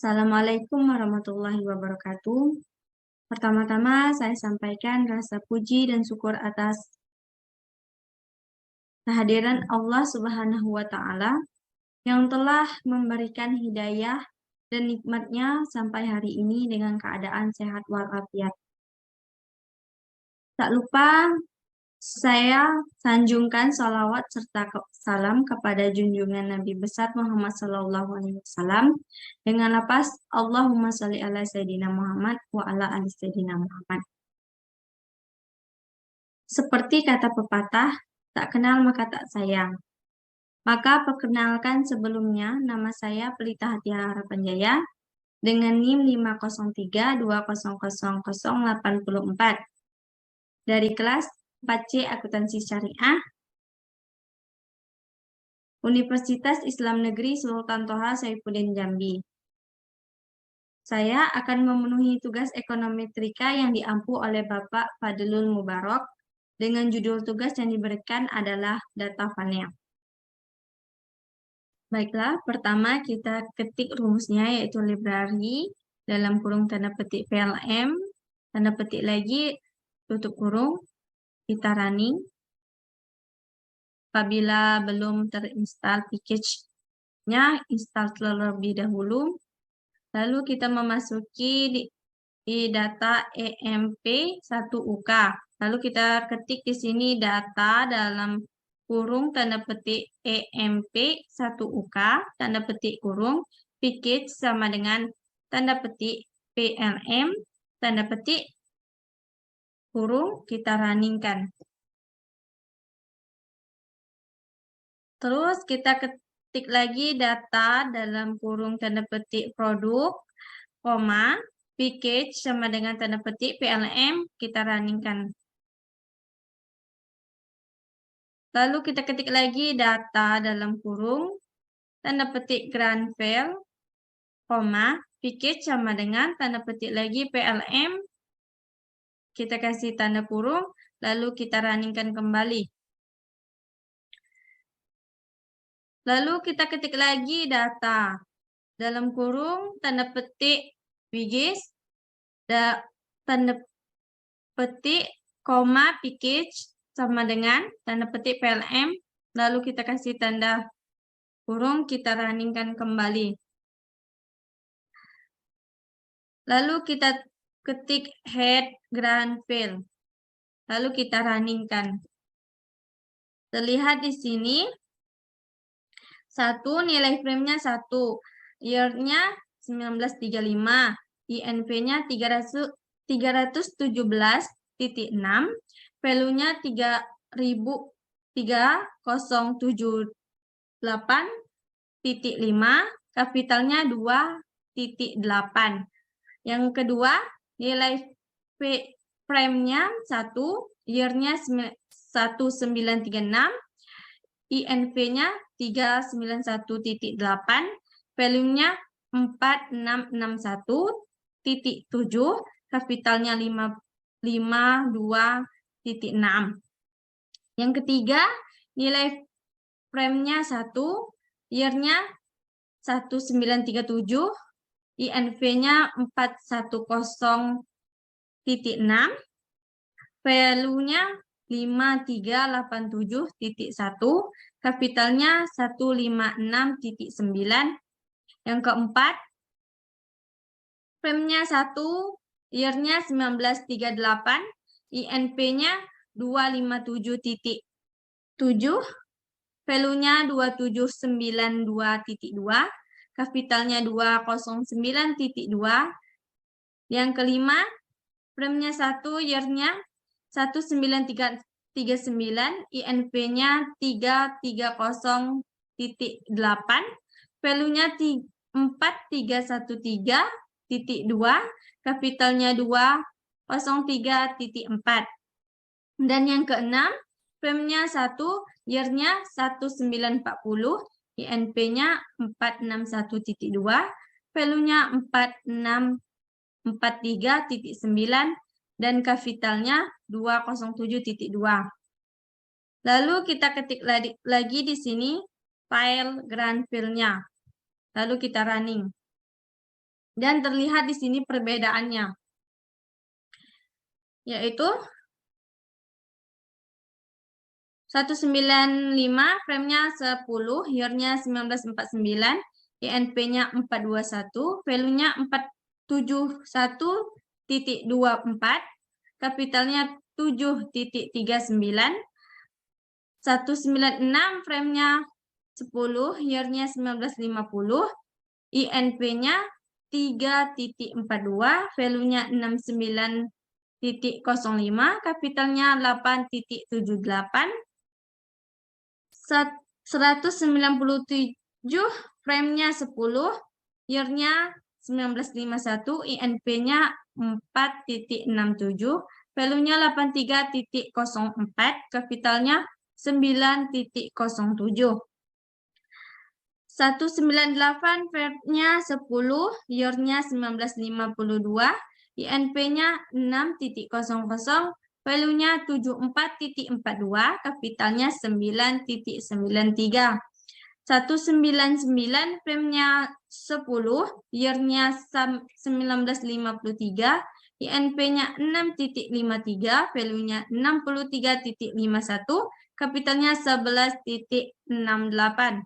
Assalamualaikum warahmatullahi wabarakatuh. Pertama-tama saya sampaikan rasa puji dan syukur atas kehadiran Allah Subhanahu wa Ta'ala yang telah memberikan hidayah dan nikmatnya sampai hari ini dengan keadaan sehat walafiat. Tak lupa saya sanjungkan salawat serta salam kepada junjungan Nabi besar Muhammad SAW dengan lafaz Allahumma sholli ala Sayyidina Muhammad wa ala ali Sayyidina Muhammad. Seperti kata pepatah, tak kenal maka tak sayang. Maka perkenalkan sebelumnya, nama saya Pelita Hati Harapan Jaya dengan NIM 503200084 dari kelas 4C Akuntansi Syariah Universitas Islam Negeri Sultan Toha Saifuddin Jambi. Saya akan memenuhi tugas ekonomi trika yang diampu oleh Bapak Fadlul Mubarak dengan judul tugas yang diberikan adalah data panel. Baiklah, pertama kita ketik rumusnya yaitu library dalam kurung tanda petik PLM, tanda petik lagi, tutup kurung, kita running. Apabila belum terinstall package-nya, install terlebih dahulu. Lalu kita memasuki di data EMP1UK. Lalu kita ketik di sini data dalam kurung tanda petik EMP1UK, tanda petik kurung, package sama dengan tanda petik PLM, tanda petik kurung, kita runningkan. Terus kita ketik lagi data dalam kurung tanda petik produk, koma, package sama dengan tanda petik PLM, kita runningkan. Lalu kita ketik lagi data dalam kurung tanda petik Granvel, koma, package sama dengan tanda petik lagi PLM, kita kasih tanda kurung, lalu kita runningkan kembali. Lalu kita ketik lagi data dalam kurung tanda petik Wigis, tanda petik koma package sama dengan tanda petik PLM, lalu kita kasih tanda kurung, kita runningkan kembali. Lalu kita ketik head Granvel, lalu kita runningkan. Terlihat di sini. 1 nilai frame-nya 1, year-nya 1935, INV-nya 317.6, value-nya 3078.5, kapitalnya 2.8. Yang kedua, nilai frame-nya 1, year-nya 1936, INV-nya 391.8, value-nya 4661.7, kapitalnya 52.6. Yang ketiga, nilai frame-nya 1, year-nya 1937, INV-nya 410.6, value-nya 5387.1, kapitalnya 156.9. Yang keempat, frame-nya 1, year-nya 1938, INV-nya 257.7, value-nya 2792.2, kapitalnya 209.2. Yang kelima, frame-nya 1, year-nya 1939, INV-nya 330.8, value-nya 4313.2, kapitalnya 203.4. Dan yang keenam, frame-nya 1, year-nya 1940, INV-nya 461.2, value-nya 4643.9, dan kapitalnya 207.2. Lalu kita ketik lagi di sini file Granvel-nya. Lalu kita running. Dan terlihat di sini perbedaannya, yaitu 195 frame-nya 10, year-nya 1949, INP-nya 421, value-nya 471.24, kapitalnya 7.39, 196 frame-nya 10, year-nya 1950, INP-nya 3.42, value-nya 69.05, kapitalnya 8.78, 197 frame-nya 10, year-nya 1951, INP-nya 4.67, value-nya 83.04, kapitalnya 9.07. 198 frame-nya 10, year-nya 1952, INP-nya 6.00, value-nya 74.42, kapitalnya 9.93. 199 frame-nya 10, year-nya 1953, INP-nya 6.53, value-nya 63.51, kapitalnya 11.68.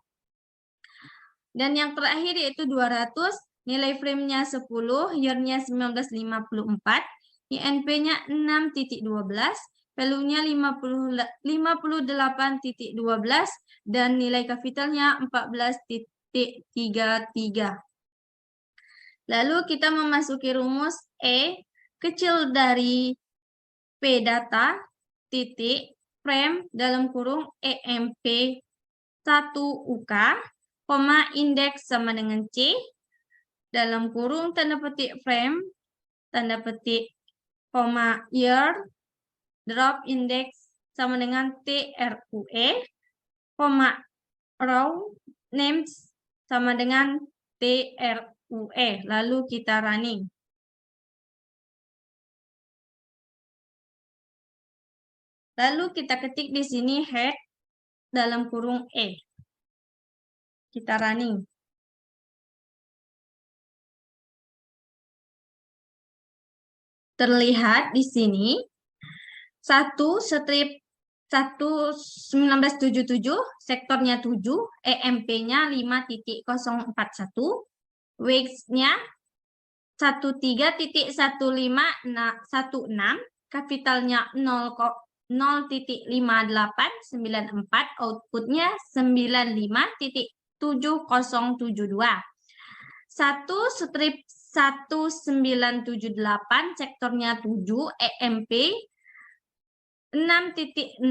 Dan yang terakhir yaitu 200, nilai frame-nya 10, year-nya 1954, INP-nya 6.12, value-nya 58.12, dan nilai kapitalnya 14.33. Lalu kita memasuki rumus E kecil dari P data titik frame dalam kurung EMP 1 UK, koma indeks sama dengan C, dalam kurung tanda petik frame, tanda petik, koma year, drop index sama dengan TRUE, koma row names sama dengan TRUE. Lalu kita running. Lalu kita ketik di sini head dalam kurung E. Kita running. Terlihat di sini 1977, sektornya 7, EMP-nya 5.041, Weights-nya 13.1516, kapitalnya 0.5894, outputnya 95.7072. 1978, sektornya 7, EMP 6.600,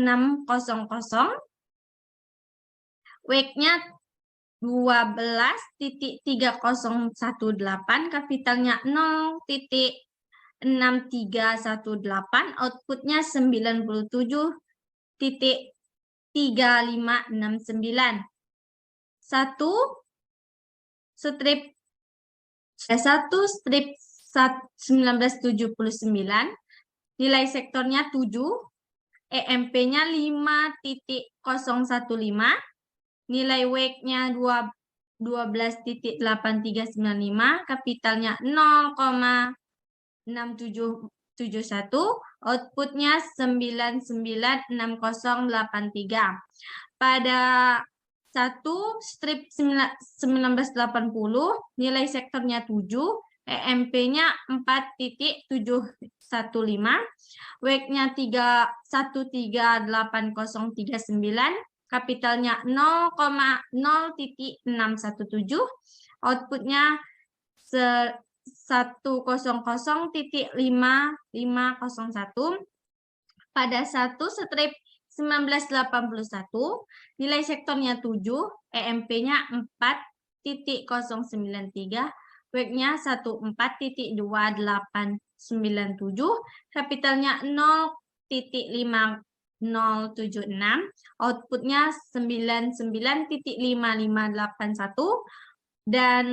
weight-nya 12.3018, kapitalnya 0.6318, outputnya 97.3569. 1979, nilai sektornya 7, EMP-nya 5.015, nilai weight-nya 12.8395, kapitalnya 0,6771, outputnya 996083. Pada 1/1980, nilai sektornya 7, EMP-nya 4.715, weight-nya 138039, kapitalnya 0,0.617, outputnya 100.5501. Pada 1/1981, nilai sektornya 7, EMP-nya 4.093, weight-nya 14.2897, kapitalnya 0.5076, outputnya 99.5581, dan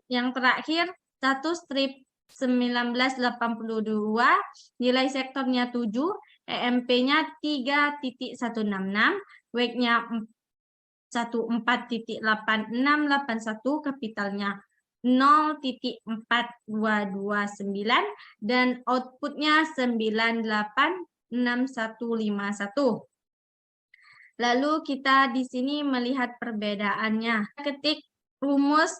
yang terakhir 1/1982, nilai sektornya 7, EMP-nya 3.166, weight-nya 14.8681, kapitalnya 0.4229 dan outputnya 986151. Lalu kita di sini melihat perbedaannya. Ketik rumus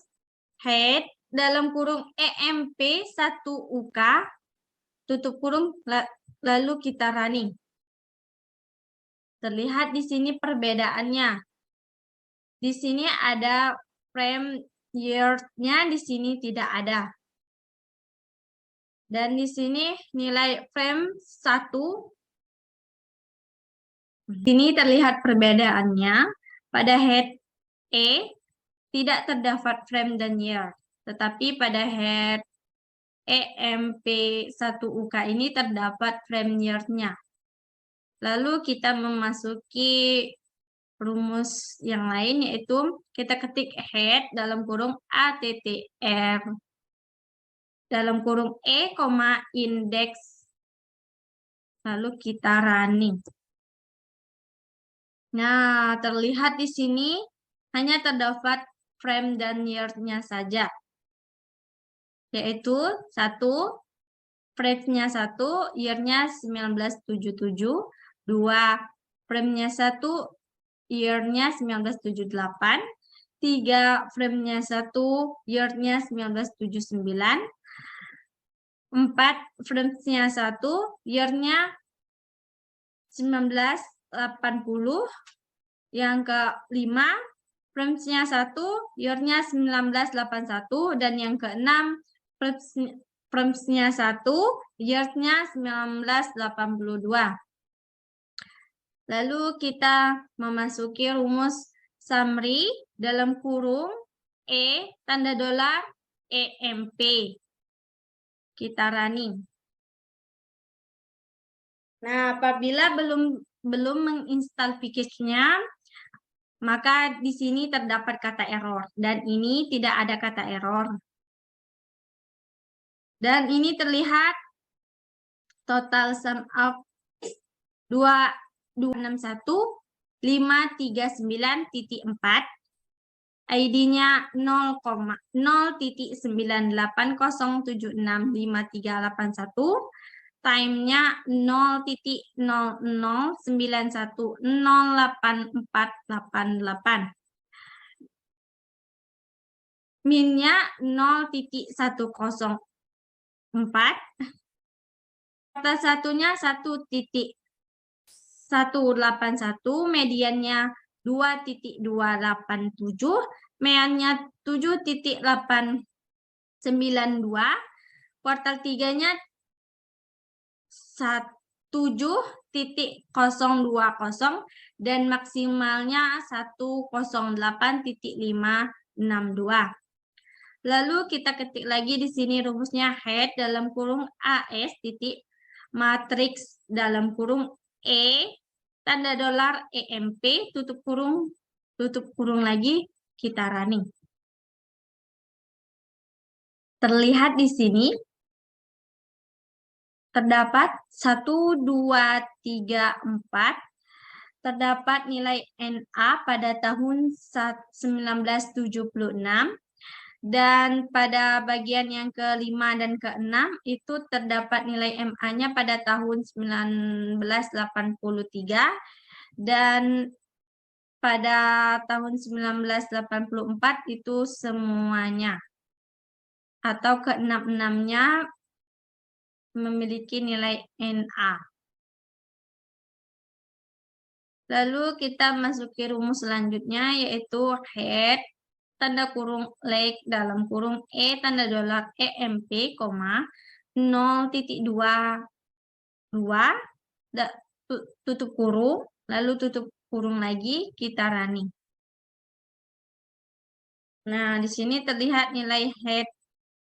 head dalam kurung EMP 1UK tutup kurung lalu kita running. Terlihat di sini perbedaannya. Di sini ada frame year-nya, di sini tidak ada. Dan di sini nilai frame 1. Ini terlihat perbedaannya. Pada head E tidak terdapat frame dan year, tetapi pada head EMP1UK ini terdapat frame year-nya. Lalu kita memasuki rumus yang lain, yaitu kita ketik head dalam kurung ATTR dalam kurung E, index, lalu kita running. Nah, terlihat di sini hanya terdapat frame dan year-nya saja. Yaitu 1, frame-nya 1, year-nya 1977, 2, frame-nya 1, year-nya 1978, 3, frame-nya 1, year-nya 1979, 4, frame-nya 1, year-nya 1980, yang ke-5, frame-nya 1, year-nya 1981, dan yang ke-6, frame-nya 1, year-nya 1982. Lalu kita memasuki rumus summary dalam kurung E tanda dolar EMP. Kita running. Nah, apabila belum menginstal package-nya, maka di sini terdapat kata error. Dan ini tidak ada kata error. Dan ini terlihat total sum of 261.539.4. ID-nya 0,0.9807653881. Time-nya 0.0091084888. Min-nya 0.104. Kata satunya 1.181, mediannya 2.287, meannya 7.892, kuartal 3-nya 7.020 dan maksimalnya 108.562. Lalu kita ketik lagi di sini rumusnya head dalam kurung AS titik matriks dalam kurung E tanda dolar EMP tutup kurung lagi, kita running. Terlihat di sini terdapat 1, 2, 3, 4. Terdapat nilai NA pada tahun 1976. Dan pada bagian yang ke-5 dan ke-6 itu terdapat nilai MA-nya pada tahun 1983. Dan pada tahun 1984 itu semuanya. Atau ke-6-6-nya memiliki nilai NA. Lalu kita masuki rumus selanjutnya, yaitu head tanda kurung like dalam kurung E tanda dolar EMP, 0.22 tutup kurung, lalu tutup kurung lagi, kita running. Nah, di sini terlihat nilai head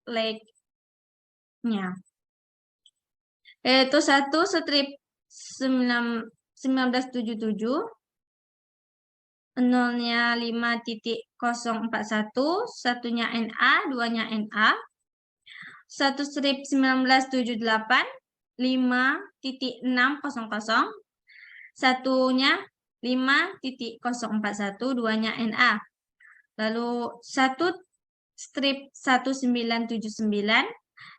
like-nya. Yaitu 1 strip 1977, 0-nya 5.041, 1-nya NA, 2-nya NA. 1 strip 1978, 5.600, 1-nya 5.041, 2-nya NA. Lalu 1 strip 1979,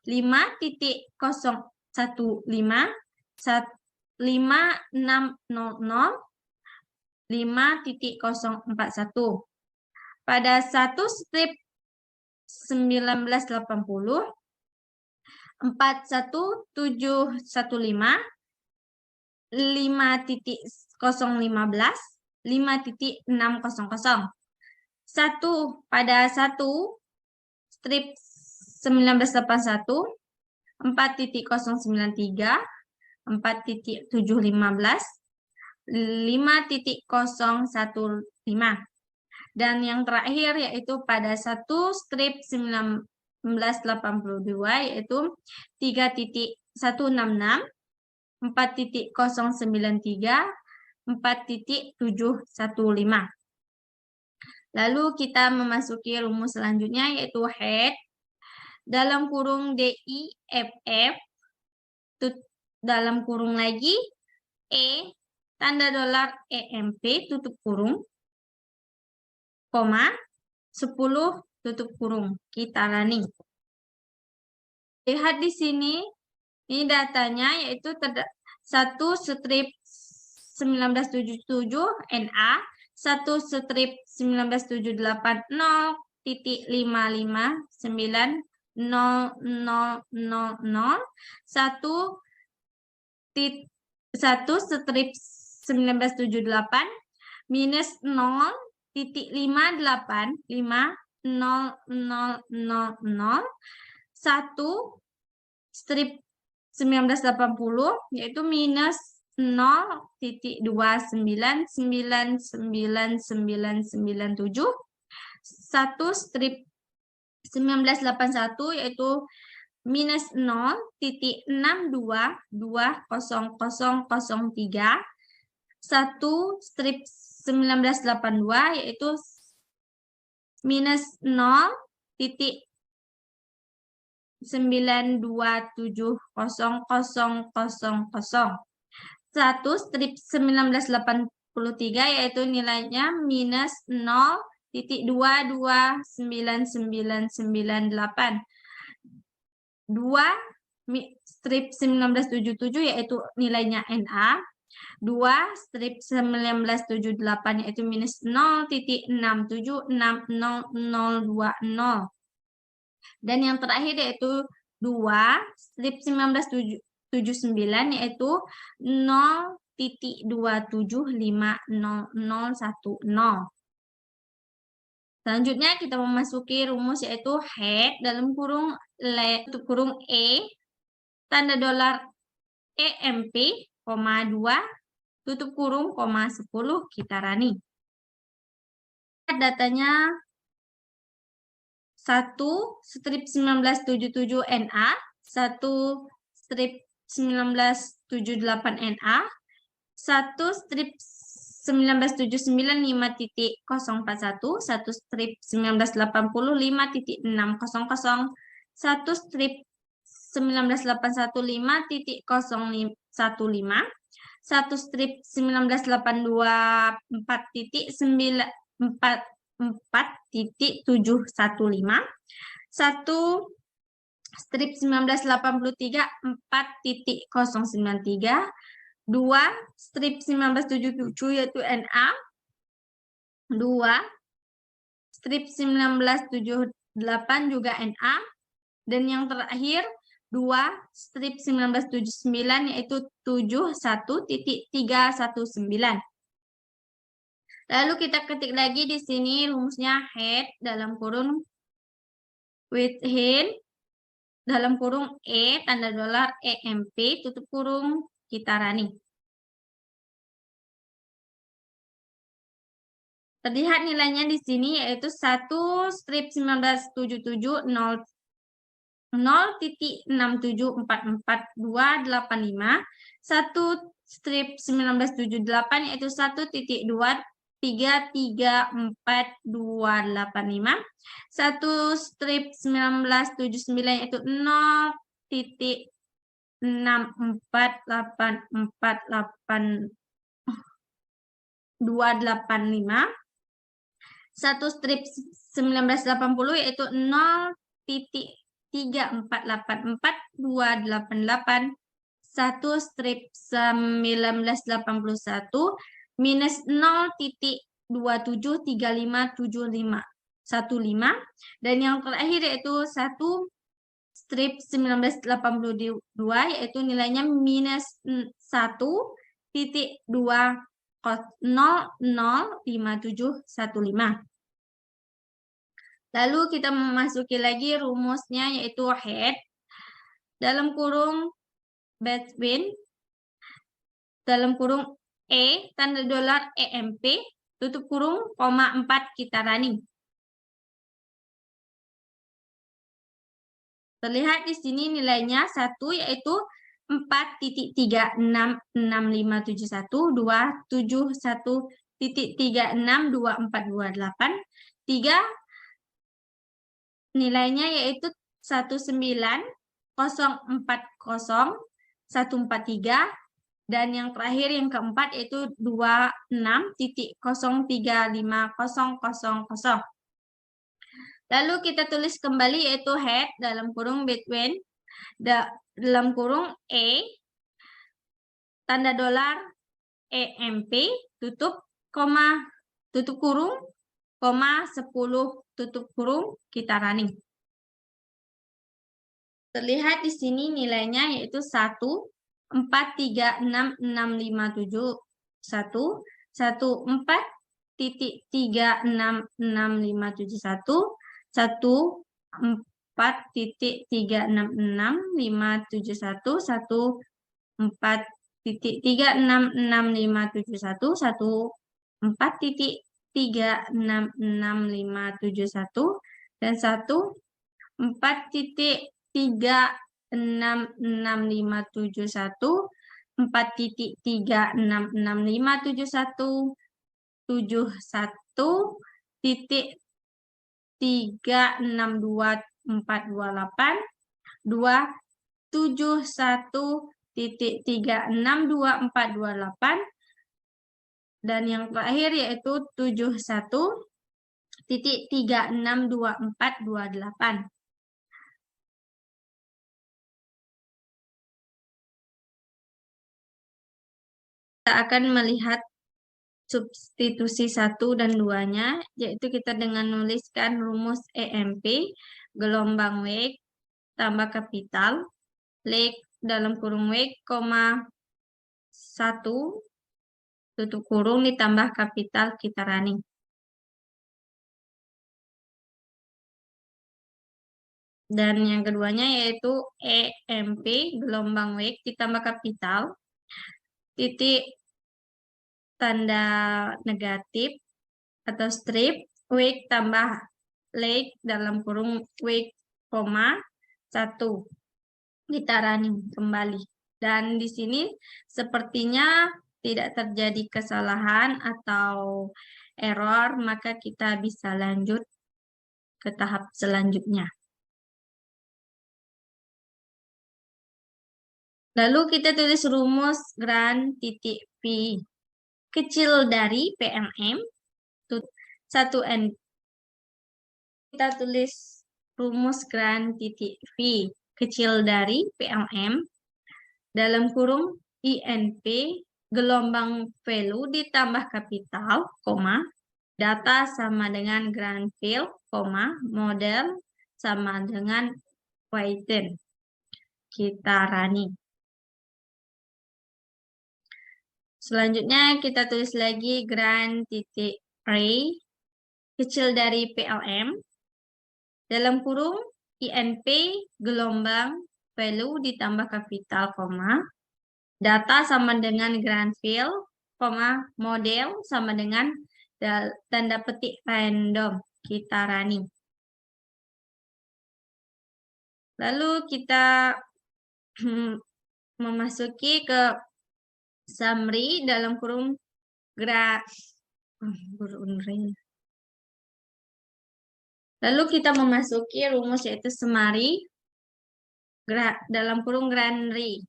5.015, 5600, 5.041. Pada satu strip 1980, 41715, 5.015, 5.600. Pada satu strip 1981, 4.093, 4.715, 5.015. Dan yang terakhir yaitu pada satu strip 1982 yaitu 3.166, 4.093, 4.715. Lalu kita memasuki rumus selanjutnya yaitu head dalam kurung DIFF dalam kurung lagi E tanda dolar EMP tutup kurung koma 10 tutup kurung. Kita running. Lihat di sini, ini datanya yaitu satu strip 1977 NA, satu strip 1978 0.5590000, satu strip 1978 minus 0.5850000, satu strip 1980 yaitu minus 0.2999997, satu strip 1981 yaitu minus 0.62200003, satu strip 1982 yaitu minus 0.9270000. Satu strip 1983 yaitu nilainya minus 0.229998. Dua strip 1977 yaitu nilainya NA. 2 strip 1978 yaitu minus 0.6760020. Dan yang terakhir yaitu 2 strip 1979 yaitu 0.2750010. Selanjutnya kita memasuki rumus yaitu head dalam kurung tutup kurung E tanda dolar EMP, 2 tutup kurung, 10 kita running. Datanya 1 strip 1977 NA, 1 strip 1978 NA, 1 strip 1979 5.041, 1 strip 1980 5.600, 1 strip 1981 5.015, 1 strip 1982 4.715, 1 strip 1983 4.093, 2 strip 1977 yaitu NA, 2 strip 1978 juga NA, dan yang terakhir 2 strip 1979 yaitu 71.319. Lalu kita ketik lagi di sini rumusnya head dalam kurung with head dalam kurung E tanda dolar EMP tutup kurung kita running. Terlihat nilainya di sini yaitu 1 strip 1977 0.6744285, 1 strip 1978 yaitu 1.2334285, 1 strip 1979 yaitu 0.648488285, Satu strip 1980 yaitu 0,3484,288. Satu strip 1981 minus 0,27357515. Dan yang terakhir yaitu satu strip 1982 yaitu nilainya minus 1,005715. Lalu kita memasuki lagi rumusnya yaitu head dalam kurung between dalam kurung E tanda dolar EMP tutup kurung, 4 kita running. Terlihat di sini nilainya 1 yaitu 4.366571, 2 71.362428, 3 nilainya yaitu 19040,143, dan yang terakhir yang keempat yaitu 26.035000. Lalu kita tulis kembali yaitu head dalam kurung between dalam kurung E tanda dolar EMP tutup kurung, 10 tutup kurung, kita running. Terlihat di sini nilainya yaitu 1, 4,366571, 4.366571, 4.366571, 4.366571, 4.366571, dan 4.366571, 4.366571, 71.36248, 271.36248, dan yang terakhir yaitu 71.36248. Kita akan melihat substitusi 1 dan 2-nya, yaitu kita dengan menuliskan rumus EMP, gelombang wake tambah kapital, lake dalam kurung wake, 1 tutup kurung ditambah kapital, kita running. Dan yang keduanya yaitu EMP, gelombang wake ditambah kapital, titik tanda negatif atau strip, wake tambah lake dalam kurung wake, 1. Kita running kembali. Dan di sini sepertinya tidak terjadi kesalahan atau error, maka kita bisa lanjut ke tahap selanjutnya. Lalu kita tulis rumus gran titik V kecil dari PLM 1N. Kita tulis rumus gran titik V kecil dari PLM dalam kurung INP gelombang value ditambah kapital, data sama dengan grand field, model sama dengan Python. Kita running. Selanjutnya kita tulis lagi grand titik array kecil dari PLM dalam kurung INP gelombang value ditambah kapital, data sama dengan grand field, model sama dengan tanda petik random. Kita running. Lalu kita memasuki ke summary dalam kurung lalu kita memasuki rumus yaitu summary dalam kurung granary.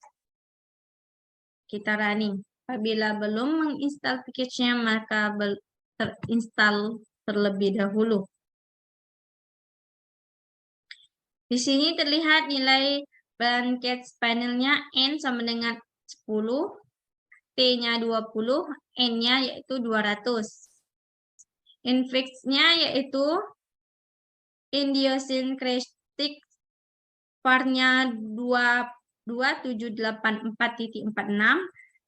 Kita running. Apabila belum menginstal package-nya, maka terinstall terlebih dahulu. Di sini terlihat nilai Blankets panelnya N sama dengan 10, T-nya 20, N-nya yaitu 200. Indeksnya yaitu idiosyncratic var-nya 2784.46,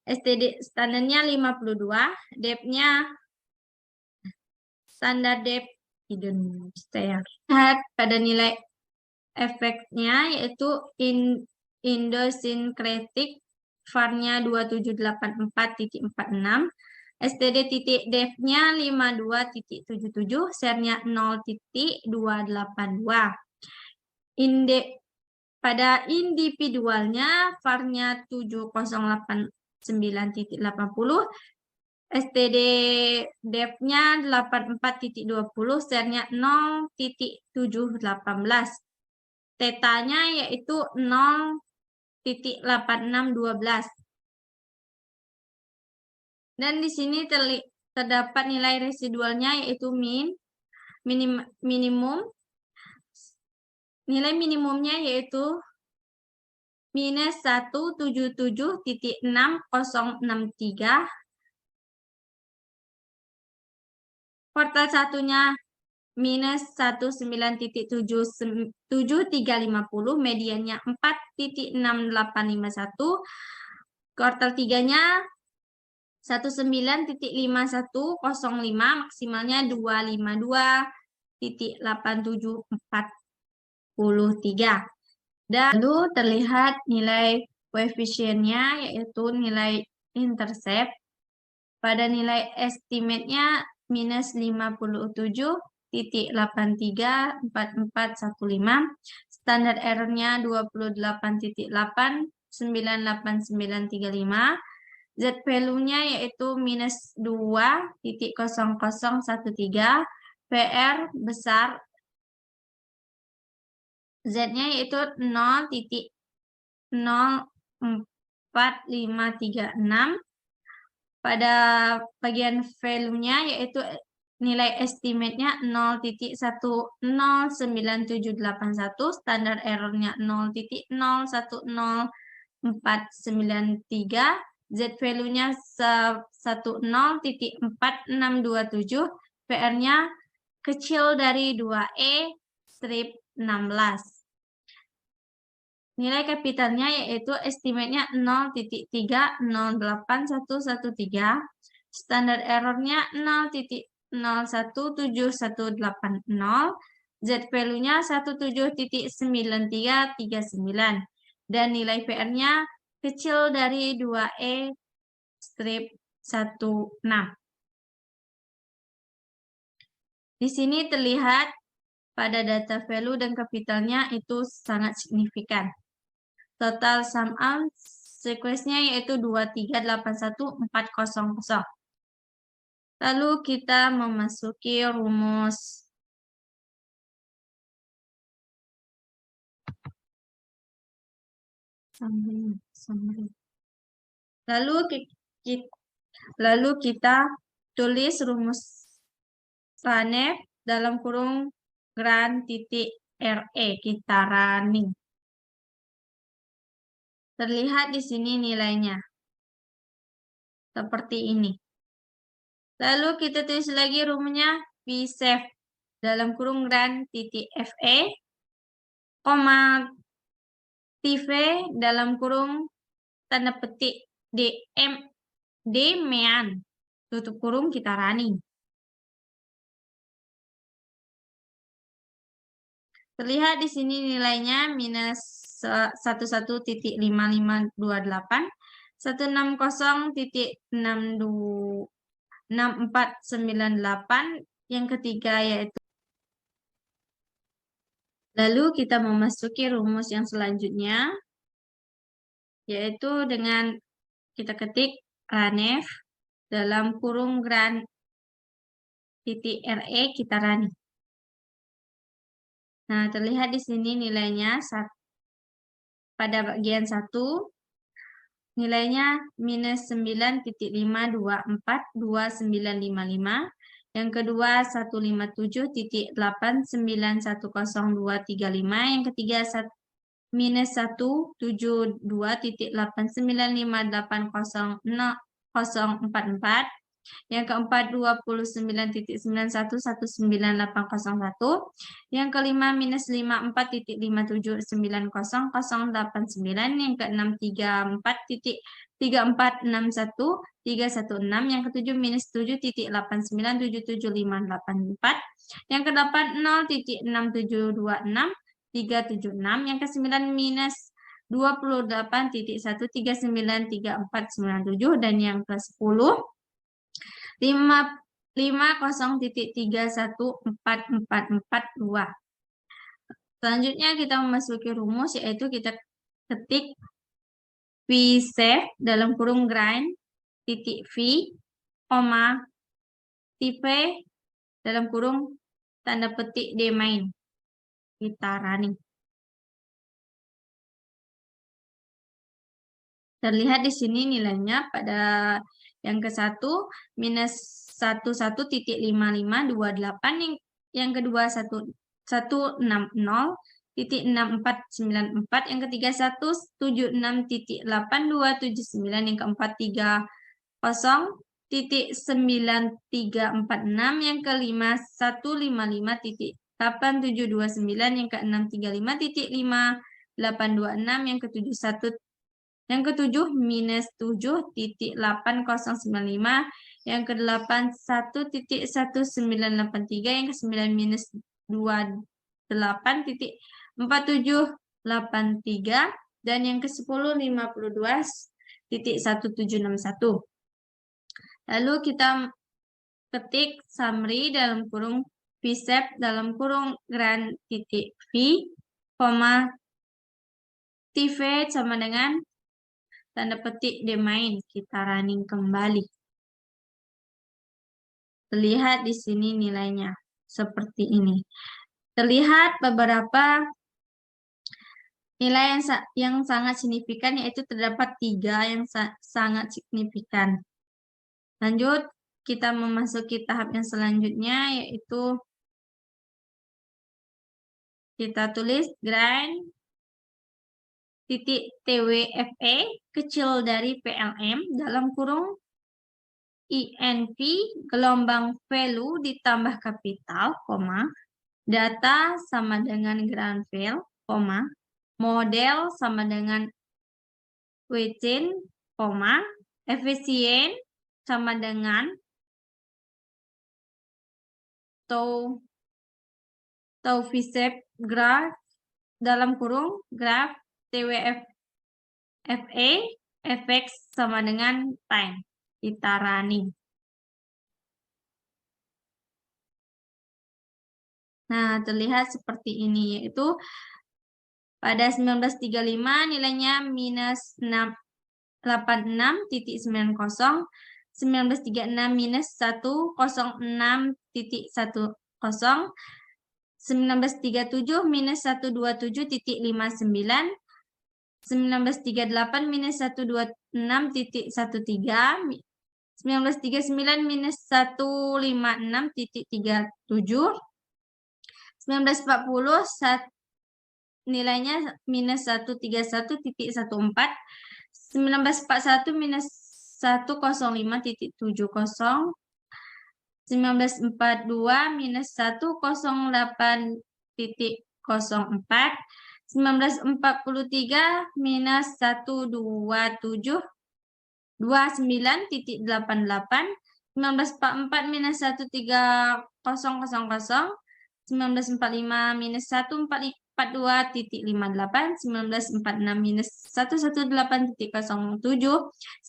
STD standarnya 52, depth-nya standar depth hidden stair. Lihat pada nilai efeknya yaitu idiosyncratic var-nya 2784.46, STD titik depth-nya 52.77, share-nya 0.282. Pada individualnya var-nya 708.9.80, STD depth-nya 84.20, share-nya 0.718. Theta-nya yaitu 0.8612. Dan di sini terdapat nilai residualnya yaitu minimum. Nilai minimumnya yaitu minus 177.6063. Kuartal satunya minus 19.7350, mediannya 4.6851. Kuartal 3-nya 19.5105, maksimalnya 252.8743. Dan lalu terlihat nilai koefisiennya yaitu nilai intercept. Pada nilai estimate-nya minus 57.834415, standar error-nya 28.8989935, Z value-nya yaitu minus 2.0013, PR besar, Z-nya yaitu 0.04536. Pada bagian value-nya yaitu nilai estimate-nya 0.109781, standar error-nya 0.010493, Z value-nya 10.4627, PR-nya kecil dari 2E strip 16. Nilai kapitalnya yaitu estimate-nya 0.308113, standar error-nya 0.017180, Z value-nya 17.9339, dan nilai PR-nya kecil dari 2E strip 16. Di sini terlihat pada data value dan kapitalnya itu sangat signifikan. Total sum up sequence-nya yaitu 2381400. Lalu kita memasuki rumus summary. Lalu kita tulis rumus RANEF dalam kurung gran.RE, kita running. Terlihat di sini nilainya. Seperti ini. Lalu kita tulis lagi rumusnya VSAVE dalam kurung gran.FE, TV dalam kurung tanda petik DMean, tutup kurung, kita running. Terlihat di sini nilainya minus 11.5528, 160.6498, yang ketiga yaitu. Lalu kita memasuki rumus yang selanjutnya, yaitu dengan kita ketik RANEF dalam kurung gran.RE, kita running. Nah, terlihat di sini nilainya pada bagian 1, nilainya minus 9.5242955, Yang kedua 157.8910235. Yang ketiga minus 172.8958044. Yang keempat 29.911981. Yang kelima minus 54.57900089. Yang keenam 34.3461316. Yang ketujuh minus 7.89775584. Yang kedelapan 0.6726.376. Yang kesembilan minus 28.1393497. Dan yang ke-10 50.314442. Selanjutnya kita memasuki rumus, yaitu kita ketik V save dalam kurung grind titik V, tipe dalam kurung tanda petik D main. Kita running. Terlihat di sini nilainya pada yang ke-1 minus 11.5528, yang kedua 160.6494, yang ketiga 176.8279, yang keempat 30.9346, yang kelima 155.8729, yang keenam 35.5826, yang ketujuh minus 7.8095, yang kedelapan 1.1983, yang kesembilan minus 28.4783, dan yang ke-10 52.1761. Lalu kita ketik summary dalam kurung V save dalam kurung grand titik V, TV sama dengan tanda petik D main. Kita running kembali. Terlihat di sini nilainya seperti ini. Terlihat beberapa nilai yang sangat signifikan, yaitu terdapat 3 yang sangat signifikan. Lanjut, kita memasuki tahap yang selanjutnya, yaitu kita tulis grind titik TWFE kecil dari PLM dalam kurung INV gelombang value ditambah kapital, data sama dengan grand value, model sama dengan weighting, efisien sama dengan tau V-shape graph dalam kurung graph TWFE fx sama dengan time. Kita running. Nah, terlihat seperti ini, yaitu pada 1935 nilainya minus 86.90, 1936 minus 106.10, 1937 minus 127.59, 1938 minus 126.13, 1939 minus 156.37, 1940 nilainya minus 131.14, 1941 minus 105.70, 1942 minus 108.04, 1943 minus 127.29.88, 1944 minus 13000, 1945 minus 142.58, 1946 minus 118.07,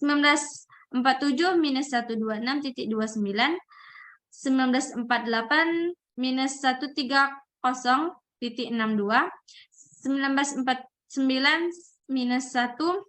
1947 minus 126.29, 1948 minus 130.62, 1949 minus 160.40,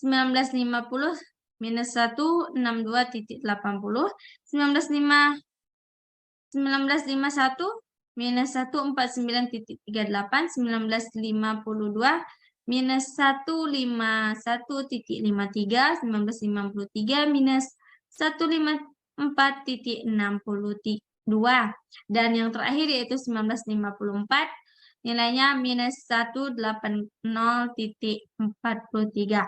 1950 minus 162.80, 1951 minus 149.38, 1952 minus 151.53, 1953 minus 154.62. Dan yang terakhir yaitu 1954, nilainya minus 180.43.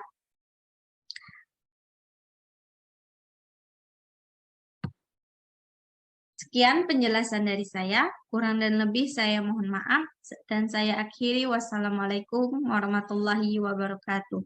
Sekian penjelasan dari saya, kurang dan lebih saya mohon maaf, dan saya akhiri. Wassalamualaikum warahmatullahi wabarakatuh.